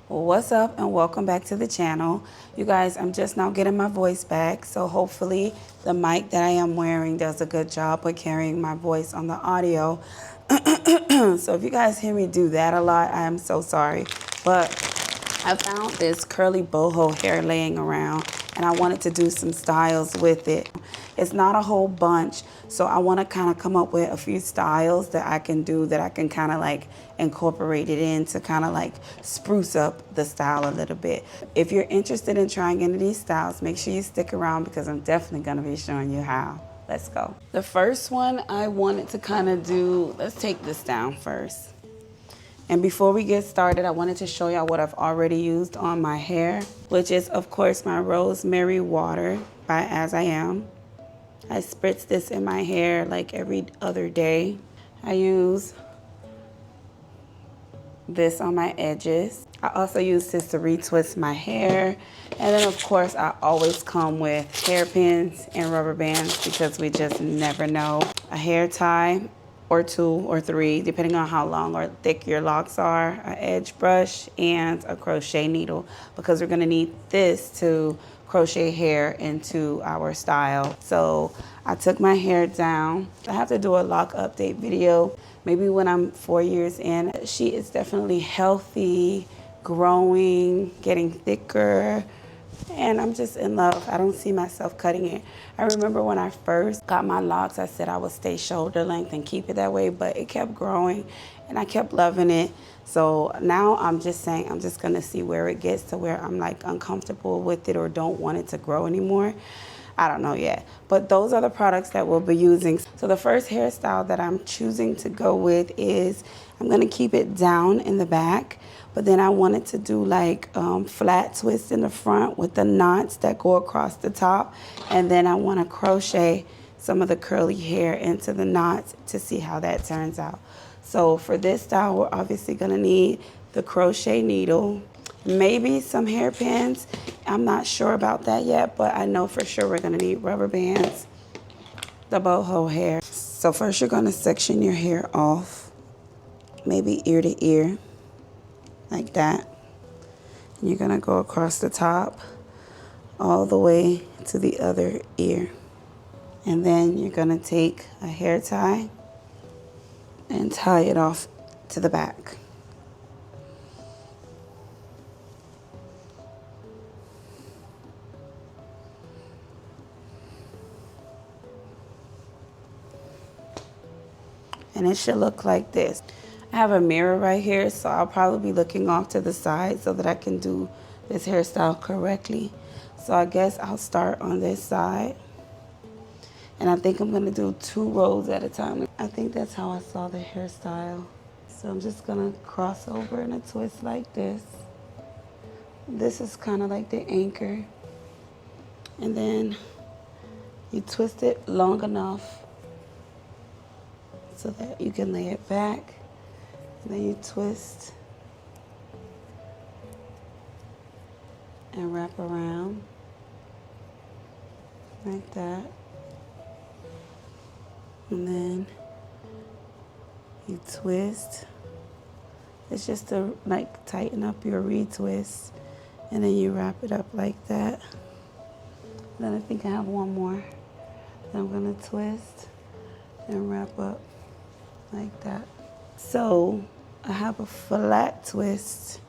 What's up and welcome back to the channel. You guys, I'm just now getting my voice back, so hopefully the mic that I am wearing does a good job with carrying my voice on the audio. So if you guys hear me do that a lot, I am so sorry. But I found this curly boho hair laying around and I wanted to do some styles with it. It's not a whole bunch, so I want to kind of come up with a few styles that I can do that I can kind of like incorporate it in to kind of like spruce up the style a little bit. If you're interested in trying any of these styles, make sure you stick around because I'm definitely going to be showing you how. Let's go. The first one I wanted to kind of do, let's take this down first. And before we get started, I wanted to show y'all what I've already used on my hair, which is, of course, my rosemary water by As I Am. I spritz this in my hair like every other day. I use this on my edges. I also use this to retwist my hair. And then, of course, I always come with hairpins and rubber bands because we just never know. A hair tie, or 2 or 3, depending on how long or thick your locks are, an edge brush, and a crochet needle, because we're gonna need this to crochet hair into our style. So I took my hair down. I have to do a lock update video, maybe when I'm 4 years in. She is definitely healthy, growing, getting thicker, and I'm just in love. I don't see myself cutting it. I remember when I first got my locks, I said I would stay shoulder length and keep it that way, but it kept growing and I kept loving it. So now I'm just saying I'm just gonna see where it gets to where I'm like uncomfortable with it or don't want it to grow anymore. I don't know yet, but those are the products that we'll be using. So the first hairstyle that I'm choosing to go with is, I'm gonna keep it down in the back, but then I wanted to do like flat twists in the front with the knots that go across the top. And then I wanna crochet some of the curly hair into the knots to see how that turns out. So for this style, we're obviously gonna need the crochet needle, maybe some hairpins. I'm not sure about that yet, but I know for sure we're gonna need rubber bands, the boho hair. So first you're gonna section your hair off, maybe ear to ear, like that. And you're gonna go across the top all the way to the other ear. And then you're gonna take a hair tie and tie it off to the back. And it should look like this. I have a mirror right here, so I'll probably be looking off to the side so that I can do this hairstyle correctly. So I guess I'll start on this side. And I think I'm gonna do 2 rows at a time. I think that's how I saw the hairstyle. So I'm just gonna cross over in a twist like this. This is kind of like the anchor. And then you twist it long enough so that you can lay it back. And then you twist and wrap around like that. And then you twist. It's just to like tighten up your retwist. And then you wrap it up like that. Then I think I have one more. Then I'm gonna twist and wrap up like that. So I have a flat twist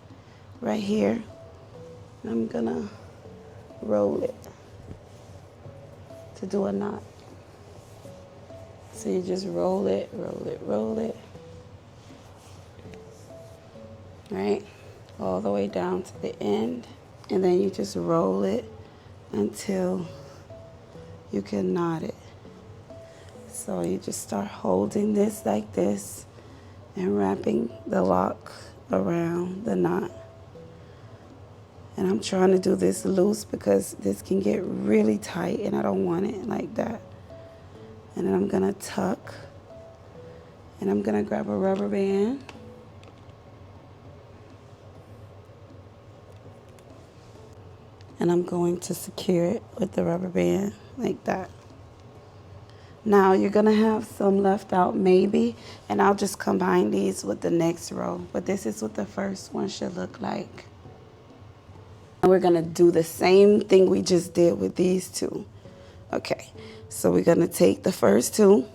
right here. I'm gonna roll it to do a knot. So you just roll it, roll it, roll it, right? All the way down to the end. And then you just roll it until you can knot it. So you just start holding this like this and wrapping the lock around the knot. And I'm trying to do this loose because this can get really tight and I don't want it like that. And then I'm gonna tuck and I'm gonna grab a rubber band. And I'm going to secure it with the rubber band like that. Now you're gonna have some left out maybe, and I'll just combine these with the next row. But this is what the first one should look like. And we're gonna do the same thing we just did with these two. Okay, so we're gonna take the first two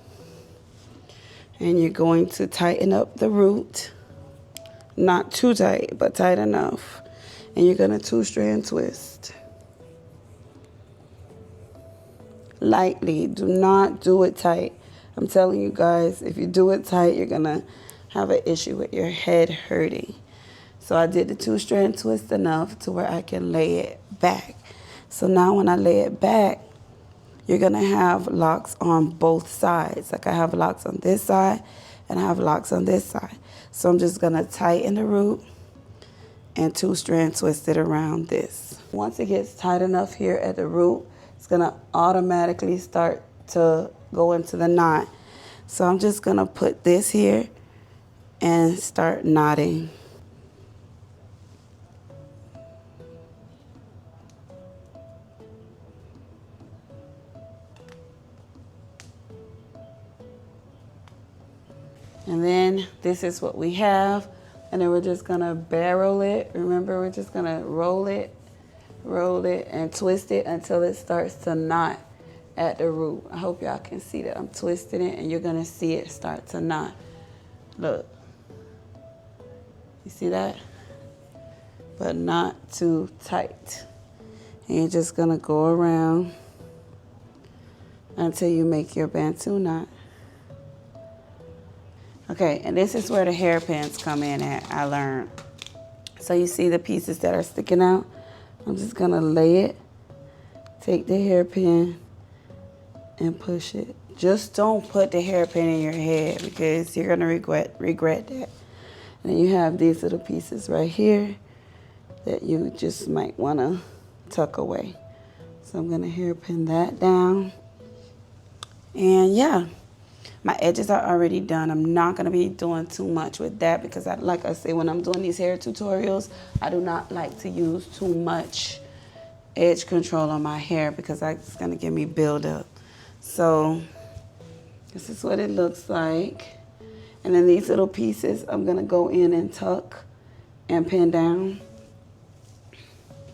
and you're going to tighten up the root. Not too tight, but tight enough. And you're gonna 2-strand twist. Lightly, do not do it tight. I'm telling you guys, if you do it tight, you're gonna have an issue with your head hurting. So I did the 2-strand twist enough to where I can lay it back. So now when I lay it back, you're gonna have locks on both sides. Like I have locks on this side and I have locks on this side. So I'm just gonna tighten the root and 2-strand twist it around this. Once it gets tight enough here at the root, it's gonna automatically start to go into the knot. So I'm just gonna put this here and start knotting. And then this is what we have. And then we're just gonna barrel it. Remember, we're just gonna roll it, and twist it until it starts to knot at the root. I hope y'all can see that I'm twisting it and you're gonna see it start to knot. Look, you see that? But not too tight. And you're just gonna go around until you make your Bantu knot. Okay, and this is where the hairpins come in at, I learned. So you see the pieces that are sticking out? I'm just gonna lay it, take the hairpin, and push it. Just don't put the hairpin in your head because you're gonna regret that. And then you have these little pieces right here that you just might wanna tuck away. So I'm gonna hairpin that down. And yeah. My edges are already done. I'm not going to be doing too much with that because, like I say, when I'm doing these hair tutorials, I do not like to use too much edge control on my hair because that's going to give me buildup. So this is what it looks like. And then these little pieces, I'm going to go in and tuck and pin down.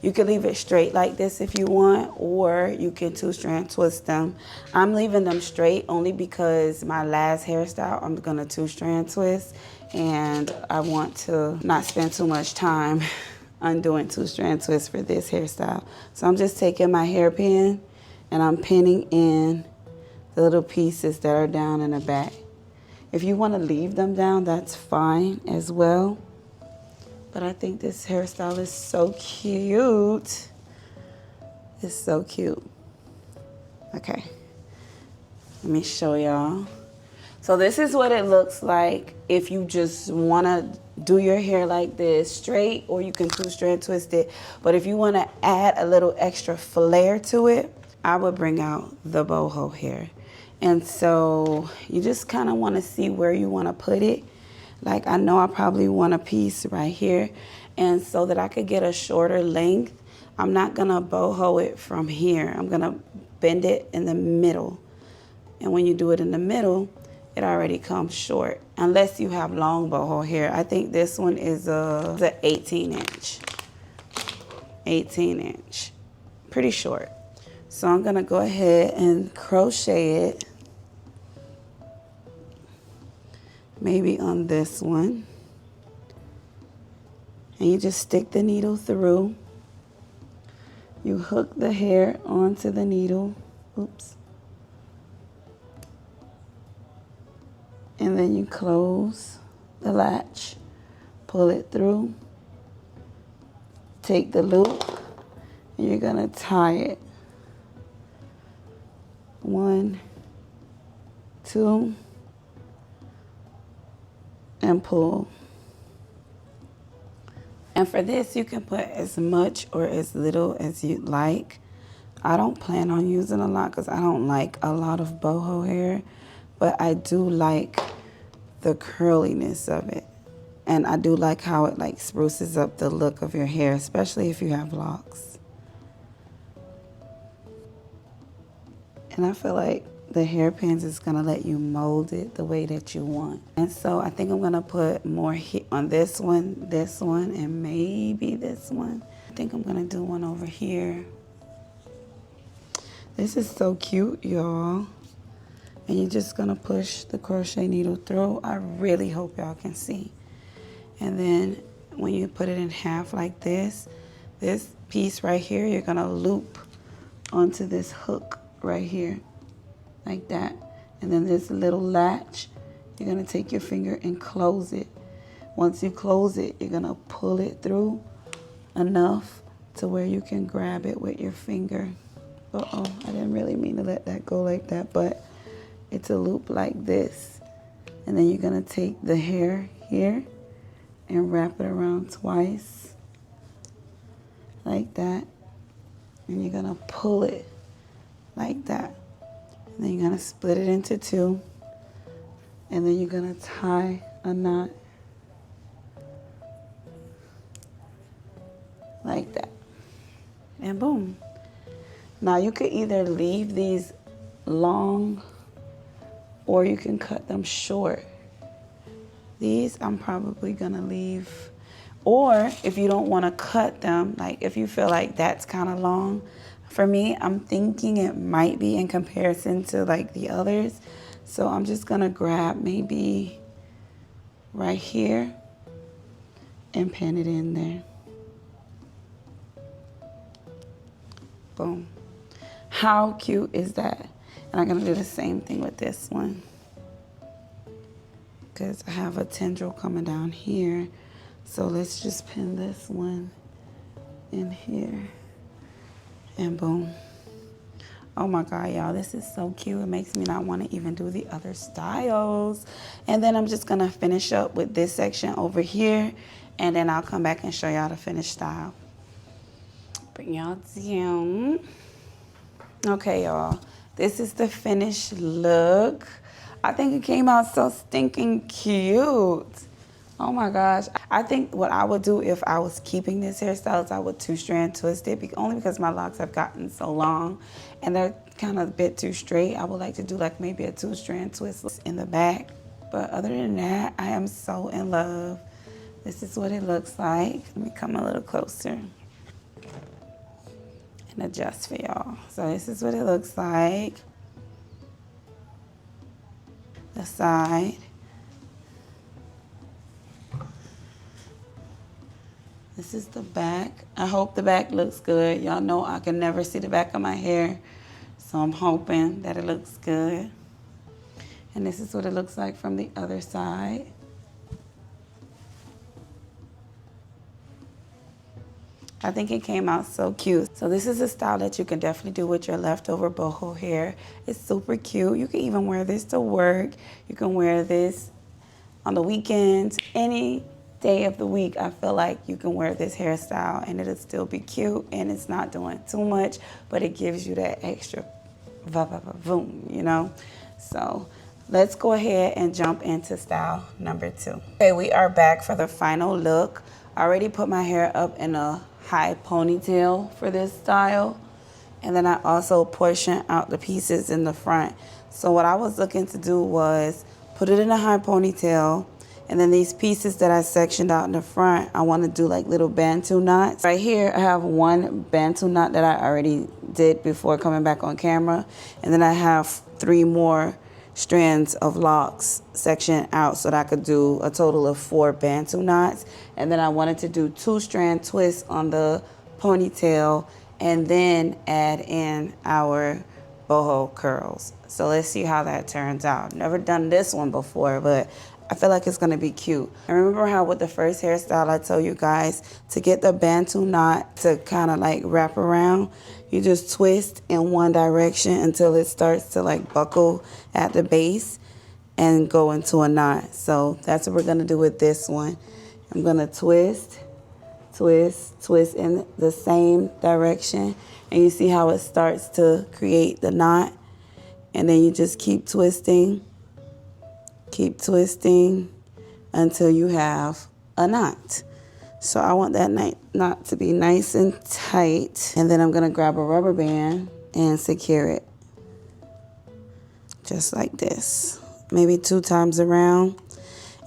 You can leave it straight like this if you want, or you can 2-strand twist them. I'm leaving them straight only because my last hairstyle, I'm gonna 2-strand twist, and I want to not spend too much time undoing 2-strand twists for this hairstyle. So I'm just taking my hairpin and I'm pinning in the little pieces that are down in the back. If you wanna leave them down, that's fine as well. But I think this hairstyle is so cute. It's so cute. Okay, let me show y'all. So this is what it looks like if you just wanna do your hair like this, straight, or you can 2-strand twist it. But if you wanna add a little extra flair to it, I would bring out the boho hair. And so you just kinda wanna see where you wanna put it. Like I know I probably want a piece right here, and so that I could get a shorter length, I'm not gonna boho it from here. I'm gonna bend it in the middle. And when you do it in the middle, it already comes short, unless you have long boho hair. I think this one is a 18 inch. 18 inch, pretty short. So I'm gonna go ahead and crochet it. Maybe on this one. And you just stick the needle through. You hook the hair onto the needle. Oops. And then you close the latch, pull it through, take the loop, and you're gonna tie it. 1, 2, and pull. And for this, you can put as much or as little as you'd like. I don't plan on using a lot because I don't like a lot of boho hair, but I do like the curliness of it. And I do like how it like spruces up the look of your hair, especially if you have locks. And I feel like the hairpins is gonna let you mold it the way that you want. And so I think I'm gonna put more on this one, and maybe this one. I think I'm gonna do one over here. This is so cute, y'all. And you're just gonna push the crochet needle through. I really hope y'all can see. And then when you put it in half like this piece right here, you're gonna loop onto this hook right here, like that. And then this little latch, you're gonna take your finger and close it. Once you close it, you're gonna pull it through enough to where you can grab it with your finger. Uh-oh, I didn't really mean to let that go like that, but it's a loop like this. And then you're gonna take the hair here and wrap it around twice, like that. And you're gonna pull it like that. And then you're gonna split it into two. And then you're gonna tie a knot like that. And boom. Now you could either leave these long or you can cut them short. These I'm probably gonna leave. Or if you don't wanna cut them, like if you feel like that's kind of long, for me, I'm thinking it might be in comparison to like the others. So I'm just gonna grab maybe right here and pin it in there. Boom. How cute is that? And I'm gonna do the same thing with this one, because I have a tendril coming down here. So let's just pin this one in here and boom. Oh my God, y'all, this is so cute. It makes me not want to even do the other styles. And then I'm just gonna finish up with this section over here, and then I'll come back and show y'all the finished style. Bring y'all down. Okay, y'all, this is the finished look. I think it came out so stinking cute. Oh my gosh. I think what I would do if I was keeping this hairstyle is I would 2-strand twist it, only because my locks have gotten so long and they're kind of a bit too straight. I would like to do like maybe a 2-strand twist in the back. But other than that, I am so in love. This is what it looks like. Let me come a little closer and adjust for y'all. So this is what it looks like. The side. This is the back. I hope the back looks good. Y'all know I can never see the back of my hair, so I'm hoping that it looks good. And this is what it looks like from the other side. I think it came out so cute. So this is a style that you can definitely do with your leftover boho hair. It's super cute. You can even wear this to work. You can wear this on the weekends, any day of the week. I feel like you can wear this hairstyle and it'll still be cute and it's not doing too much, but it gives you that extra va-va-va-voom, you know? So let's go ahead and jump into style number 2. Okay, we are back for the final look. I already put my hair up in a high ponytail for this style. And then I also portion out the pieces in the front. So what I was looking to do was put it in a high ponytail. And then these pieces that I sectioned out in the front, I want to do like little bantu knots. Right here, I have one bantu knot that I already did before coming back on camera. And then I have 3 more strands of locks sectioned out so that I could do a total of 4 bantu knots. And then I wanted to do 2-strand twists on the ponytail and then add in our boho curls. So let's see how that turns out. Never done this one before, but I feel like it's gonna be cute. And remember how with the first hairstyle I told you guys to get the bantu knot to kind of like wrap around, you just twist in one direction until it starts to like buckle at the base and go into a knot. So that's what we're gonna do with this one. I'm gonna twist, twist, twist in the same direction. And you see how it starts to create the knot. And then you just keep twisting until you have a knot. So I want that knot to be nice and tight. And then I'm gonna grab a rubber band and secure it. Just like this. Maybe 2 times around.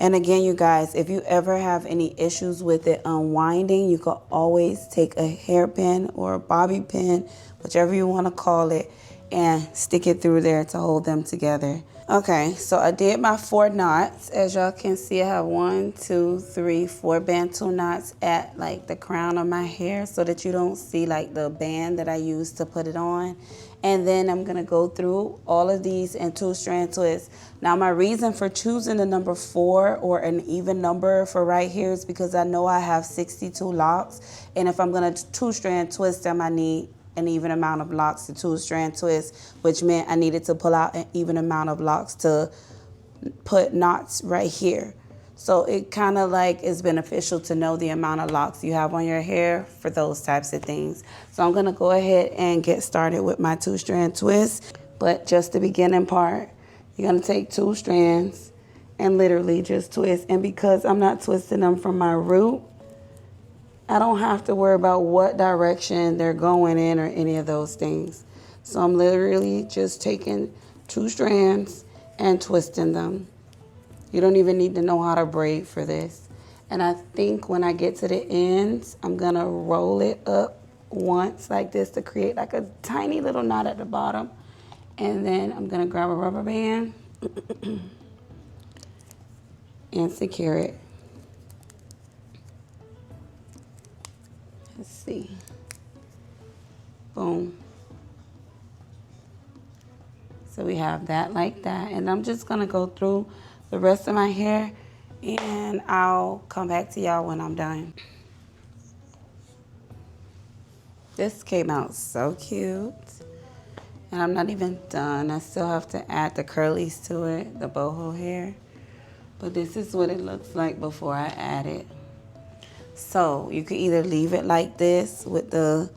And again, you guys, if you ever have any issues with it unwinding, you can always take a hairpin or a bobby pin, whichever you want to call it, and stick it through there to hold them together. Okay, so I did my 4 knots. As y'all can see, I have 1, 2, 3, 4 bantu knots at like the crown of my hair so that you don't see like the band that I used to put it on. And then I'm gonna go through all of these in 2-strand twists. Now my reason for choosing the number 4 or an even number for right here is because I know I have 62 locks. And if I'm gonna 2-strand twist them, I need an even amount of locks to 2-strand twist, which meant I needed to pull out an even amount of locks to put knots right here. So it kind of like is beneficial to know the amount of locks you have on your hair for those types of things. So I'm gonna go ahead and get started with my 2-strand twist. But just the beginning part, you're gonna take 2 strands and literally just twist. And because I'm not twisting them from my root, I don't have to worry about what direction they're going in or any of those things. So I'm literally just taking 2 strands and twisting them. You don't even need to know how to braid for this. And I think when I get to the ends, I'm gonna roll it up once like this to create like a tiny little knot at the bottom. And then I'm gonna grab a rubber band and secure it. Let's see. Boom. So we have that like that. And I'm just gonna go through the rest of my hair and I'll come back to y'all when I'm done. This came out so cute. And I'm not even done. I still have to add the curlies to it, the boho hair. But this is what it looks like before I add it. So you can either leave it like this with the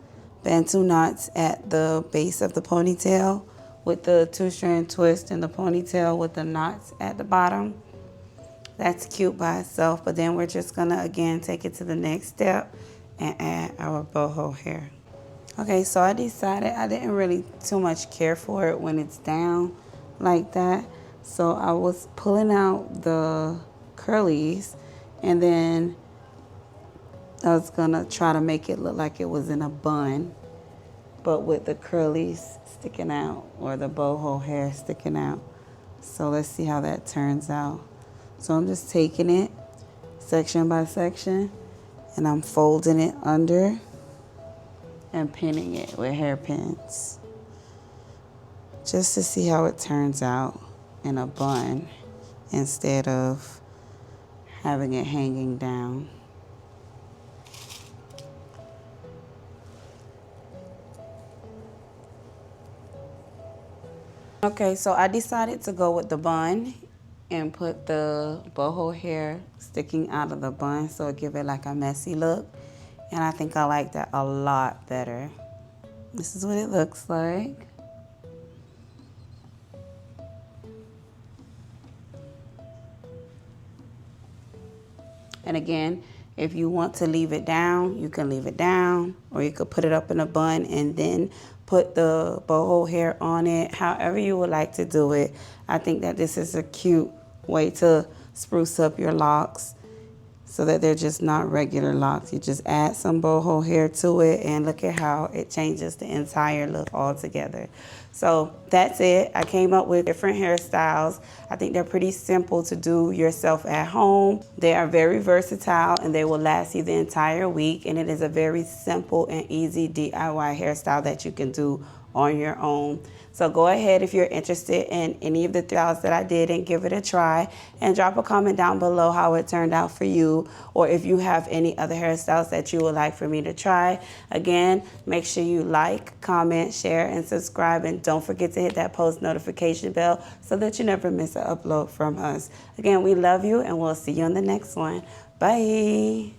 bantu knots at the base of the ponytail with the 2-strand twist in the ponytail with the knots at the bottom. That's cute by itself, but then we're just gonna again take it to the next step and add our boho hair. Okay, so I decided I didn't really too much care for it when it's down like that. So I was pulling out the curlies and then I was gonna try to make it look like it was in a bun, but with the curlies sticking out or the boho hair sticking out. So let's see how that turns out. So I'm just taking it section by section and I'm folding it under and pinning it with hairpins just to see how it turns out in a bun instead of having it hanging down. Okay, so I decided to go with the bun and put the boho hair sticking out of the bun so it give it like a messy look. And I think I like that a lot better. This is what it looks like. And again, if you want to leave it down, you can leave it down, or you could put it up in a bun and then put the boho hair on it, however you would like to do it. I think that this is a cute way to spruce up your locks so that they're just not regular locks. You just add some boho hair to it and look at how it changes the entire look altogether. So that's it. I came up with different hairstyles. I think they're pretty simple to do yourself at home. They are very versatile and they will last you the entire week. And it is a very simple and easy DIY hairstyle that you can do on your own. So go ahead if you're interested in any of the styles that I did and give it a try, and drop a comment down below how it turned out for you, or if you have any other hairstyles that you would like for me to try. Again, make sure you like, comment, share, and subscribe, and don't forget to hit that post notification bell so that you never miss an upload from us. Again, we love you and we'll see you on the next one. Bye.